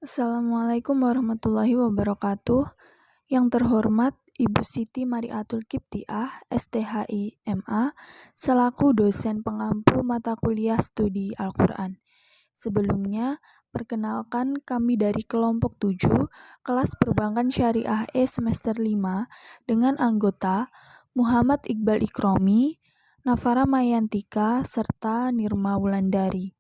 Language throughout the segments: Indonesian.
Assalamualaikum warahmatullahi wabarakatuh. Yang terhormat Ibu Siti Mariatul Kiptiah, STHI MA, selaku dosen pengampu mata kuliah studi Al-Quran. Sebelumnya, perkenalkan kami dari kelompok 7, kelas Perbankan Syariah E semester 5, dengan anggota Muhammad Iqbal Ikromi, Nafara Mayantika, serta Nirma Wulandari.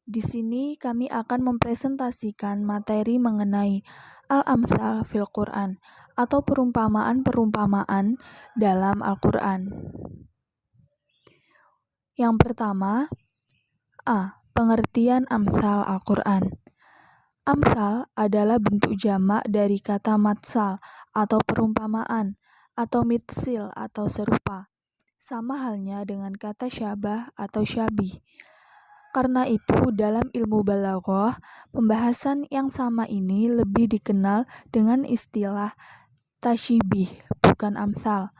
Di sini kami akan mempresentasikan materi mengenai Al-Amthal fil Quran atau perumpamaan-perumpamaan dalam Al-Quran. Yang pertama, A. Pengertian Amthal Al-Quran. Amthal adalah bentuk jamak dari kata matsal atau perumpamaan, atau mitsil atau serupa. Sama halnya dengan kata syabah atau syabih. Karena itu, dalam ilmu balaghah, pembahasan yang sama ini lebih dikenal dengan istilah tasyibih, bukan amsal.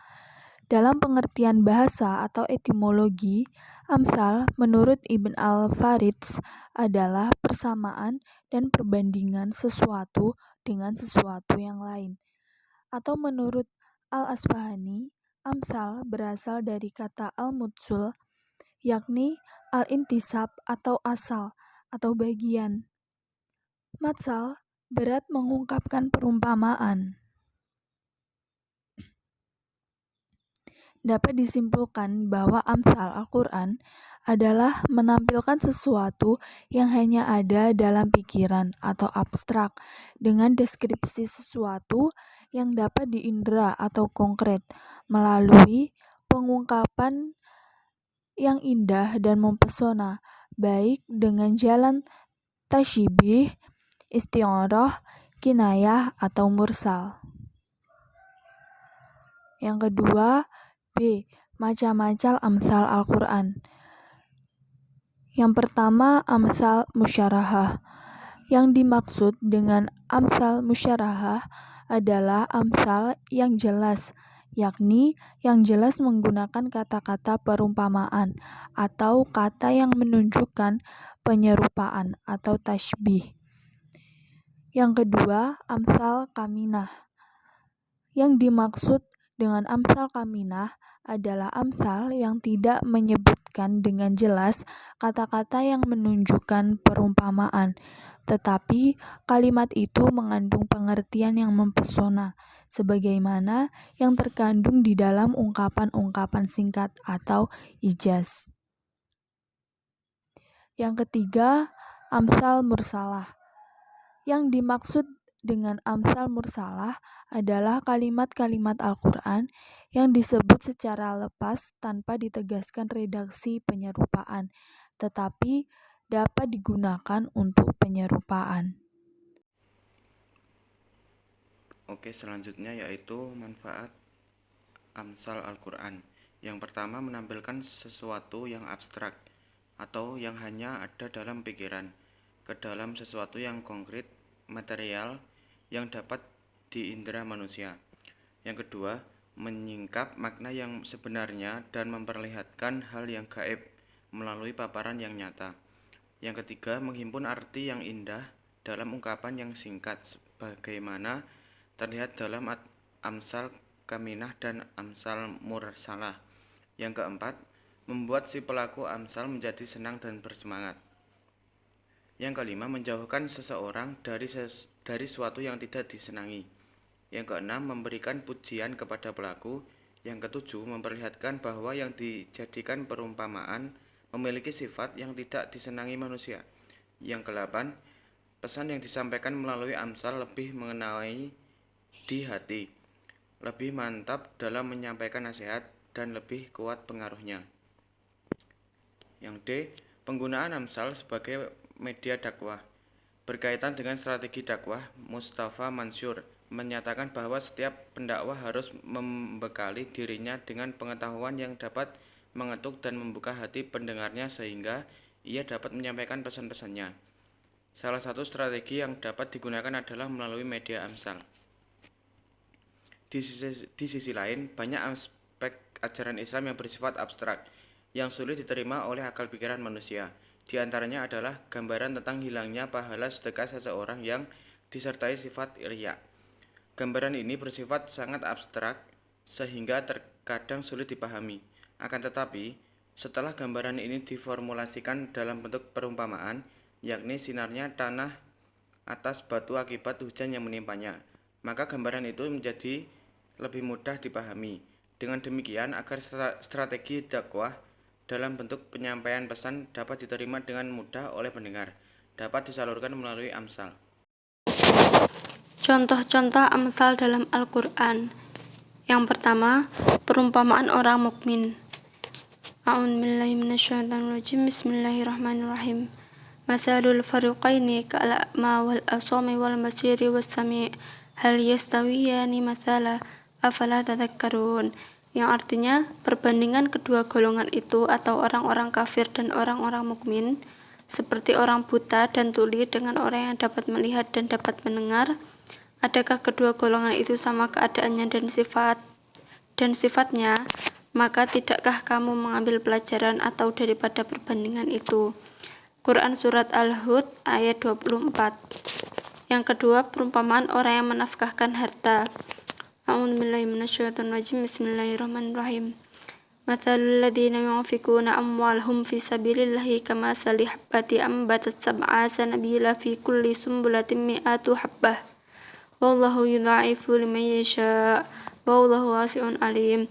Dalam pengertian bahasa atau etimologi, amsal menurut Ibn al-Faridz adalah persamaan dan perbandingan sesuatu dengan sesuatu yang lain. Atau menurut Al-Asfahani, amsal berasal dari kata al-mutsul, yakni al-intisab atau asal atau bagian. Matsal berat mengungkapkan perumpamaan. Dapat disimpulkan bahwa amsal Al-Quran adalah menampilkan sesuatu yang hanya ada dalam pikiran atau abstrak dengan deskripsi sesuatu yang dapat diindera atau konkret melalui pengungkapan yang indah dan mempesona, baik dengan jalan tasyibih, isti'arah, kinayah, atau mursal. Yang kedua, B. Macam-macam amsal Al-Quran. Yang pertama, amsal musyarahah. Yang dimaksud dengan amsal musyarahah adalah amsal yang jelas, yakni yang jelas menggunakan kata-kata perumpamaan atau kata yang menunjukkan penyerupaan atau tasybih. Yang kedua, amsal kaminah. Yang dimaksud dengan amsal kaminah adalah amsal yang tidak menyebutkan dengan jelas kata-kata yang menunjukkan perumpamaan, tetapi kalimat itu mengandung pengertian yang mempesona, sebagaimana yang terkandung di dalam ungkapan-ungkapan singkat atau ijaz. Yang ketiga, amsal mursalah. Yang dimaksud dengan amsal mursalah adalah kalimat-kalimat Al-Quran yang disebut secara lepas tanpa ditegaskan redaksi penyerupaan, tetapi dapat digunakan untuk penyerupaan. Oke, selanjutnya yaitu manfaat amsal Al-Quran. Yang pertama, menampilkan sesuatu yang abstrak atau yang hanya ada dalam pikiran ke dalam sesuatu yang konkret, material, yang dapat diindera manusia. Yang kedua, menyingkap makna yang sebenarnya dan memperlihatkan hal yang gaib melalui paparan yang nyata. Yang ketiga, menghimpun arti yang indah dalam ungkapan yang singkat, sebagaimana terlihat dalam amsal kaminah dan amsal mursalah. Yang keempat, membuat si pelaku amsal menjadi senang dan bersemangat. Yang kelima, menjauhkan seseorang dari suatu yang tidak disenangi. Yang keenam, memberikan pujian kepada pelaku. Yang ketujuh, memperlihatkan bahwa yang dijadikan perumpamaan memiliki sifat yang tidak disenangi manusia. Yang kedelapan, pesan yang disampaikan melalui amsal lebih mengenai di hati, lebih mantap dalam menyampaikan nasihat, dan lebih kuat pengaruhnya. Yang D. Penggunaan amsal sebagai media dakwah. Berkaitan dengan strategi dakwah, Mustafa Mansur menyatakan bahwa setiap pendakwah harus membekali dirinya dengan pengetahuan yang dapat mengetuk dan membuka hati pendengarnya sehingga ia dapat menyampaikan pesan-pesannya. Salah satu strategi yang dapat digunakan adalah melalui media amsal. Di sisi lain, banyak aspek ajaran Islam yang bersifat abstrak, yang sulit diterima oleh akal pikiran manusia. Di antaranya adalah gambaran tentang hilangnya pahala sedekah seseorang yang disertai sifat riya. Gambaran ini bersifat sangat abstrak sehingga terkadang sulit dipahami. Akan tetapi, setelah gambaran ini diformulasikan dalam bentuk perumpamaan, yakni sinarnya tanah atas batu akibat hujan yang menimpanya, maka gambaran itu menjadi lebih mudah dipahami. Dengan demikian, agar strategi dakwah dalam bentuk penyampaian pesan dapat diterima dengan mudah oleh pendengar, dapat disalurkan melalui amsal. Contoh-contoh amsal dalam Al-Quran. Yang pertama, perumpamaan orang mukmin. A'udzubillahi minasyaitonirrajim. Bismillahirrahmanirrahim. Masalul fariqaini ka'al-a'ma wal asami wal basiri was sami' hal yastawiyani mathala afala tadhakkarun. Yang artinya, perbandingan kedua golongan itu atau orang-orang kafir dan orang-orang mukmin seperti orang buta dan tuli dengan orang yang dapat melihat dan dapat mendengar. Adakah kedua golongan itu sama keadaannya dan sifatnya? Maka tidakkah kamu mengambil pelajaran atau daripada perbandingan itu? Quran Surat Al-Hud ayat 24. Yang kedua, perumpamaan orang yang menafkahkan harta. A'udzubillahi minasyaitonirrajim. Bismillahirrahmanirrahim. Mathalul ladzina yunfikuna amwalahum fi sabilillahi kamathali habbati ambatat sab'a sanabila fi kulli sumbulatin mi'atu habbah. Wallahu yudha'ifu liman yasha' wallahu wasi'un alim.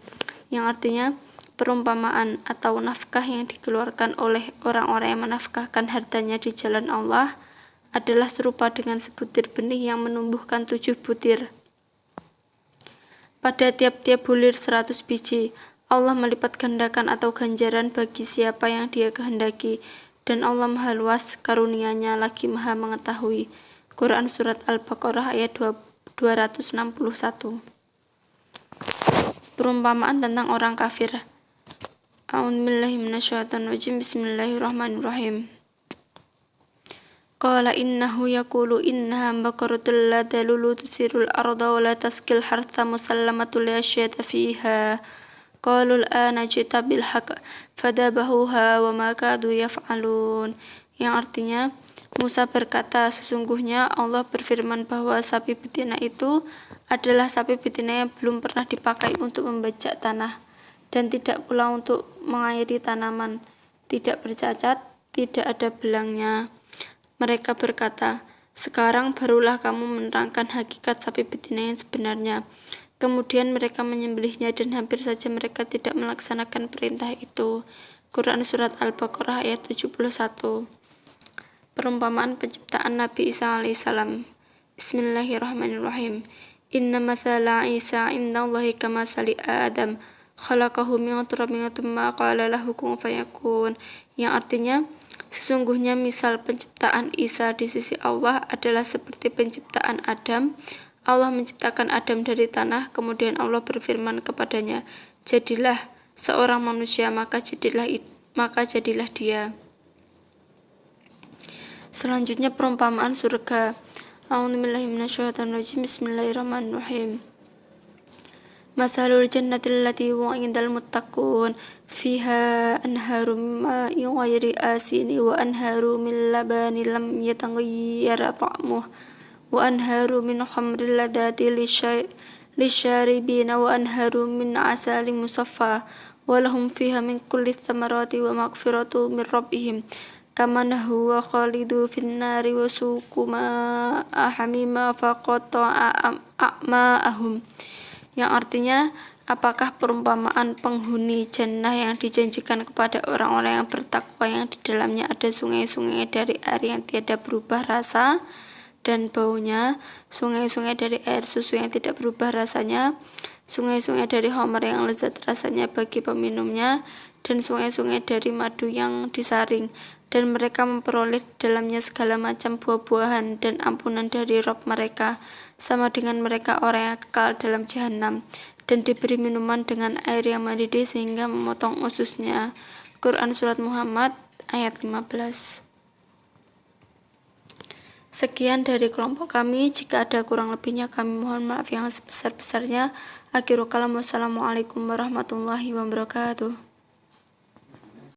Yang artinya, perumpamaan atau nafkah yang dikeluarkan oleh orang-orang yang menafkahkan hartanya di jalan Allah adalah serupa dengan sebutir benih yang menumbuhkan 7 butir. Pada tiap-tiap bulir 100 biji, Allah melipat gandakan atau ganjaran bagi siapa yang Dia kehendaki, dan Allah Maha Luas karunia-Nya lagi Maha mengetahui. Quran Surat Al-Baqarah ayat 261. Perumpamaan tentang orang kafir. A'udzubillahi minasyaitonirrajim. Bismillahirrahmanirrahim. Qala innahu yaqulu innaha baqaratul la talulu tusirul arda wa la taskil hartha musallamatul la syata fiha. Qalu al-ana jita bil haqq fadabahuha wa ma kadu yaf'alun. Yang artinya, Musa berkata, sesungguhnya Allah berfirman bahwa sapi betina itu adalah sapi betina yang belum pernah dipakai untuk membajak tanah dan tidak pula untuk mengairi tanaman, tidak bercacat, tidak ada belangnya. Mereka berkata, sekarang barulah kamu menerangkan hakikat sapi betina yang sebenarnya. Kemudian mereka menyembelihnya dan hampir saja mereka tidak melaksanakan perintah itu. Quran Surat Al-Baqarah ayat 71. Perumpamaan penciptaan Nabi Isa alaihissalam. Bismillahirrahmanirrahim. Inna mathala Isa indallahi kamathali Adam khalaqahu min turabin tsumma qala lahu kun fayakun. Yang artinya, sesungguhnya misal penciptaan Isa di sisi Allah adalah seperti penciptaan Adam. Allah menciptakan Adam dari tanah, kemudian Allah berfirman kepadanya, jadilah seorang manusia, maka jadilah dia. Selanjutnya perumpamaan surga. A'udzubillahi minasyaitonirrajim. Bismillahirrahmanirrahim. Mathalul jannati allati wa'idal muttaqun fiha anharu min ma'in ghairi asini wa anharu min labani lam yataghayyar ta'muhu wa anharu min khamrin ladati lisyaribina wa anharu min asalin musaffa wa lahum fiha min kulli thamarati wa maghfiratu min rabbihim kaman huwa khalidu finnari wa suqu ma'a hamima faqata'a a'ma'ahum. Yang artinya, apakah perumpamaan penghuni jannah yang dijanjikan kepada orang-orang yang bertakwa yang di dalamnya ada sungai-sungai dari air yang tiada berubah rasa dan baunya, sungai-sungai dari air susu yang tidak berubah rasanya, sungai-sungai dari khamar yang lezat rasanya bagi peminumnya, dan sungai-sungai dari madu yang disaring, dan mereka memperoleh dalamnya segala macam buah-buahan dan ampunan dari Rabb mereka, sama dengan mereka orang yang kekal dalam jahanam, dan diberi minuman dengan air yang mendidih sehingga memotong ususnya. Quran Surat Muhammad ayat 15. Sekian dari kelompok kami. Jika ada kurang lebihnya kami mohon maaf yang sebesar-besarnya. Akhirul kalam, wassalamualaikum warahmatullahi wabarakatuh.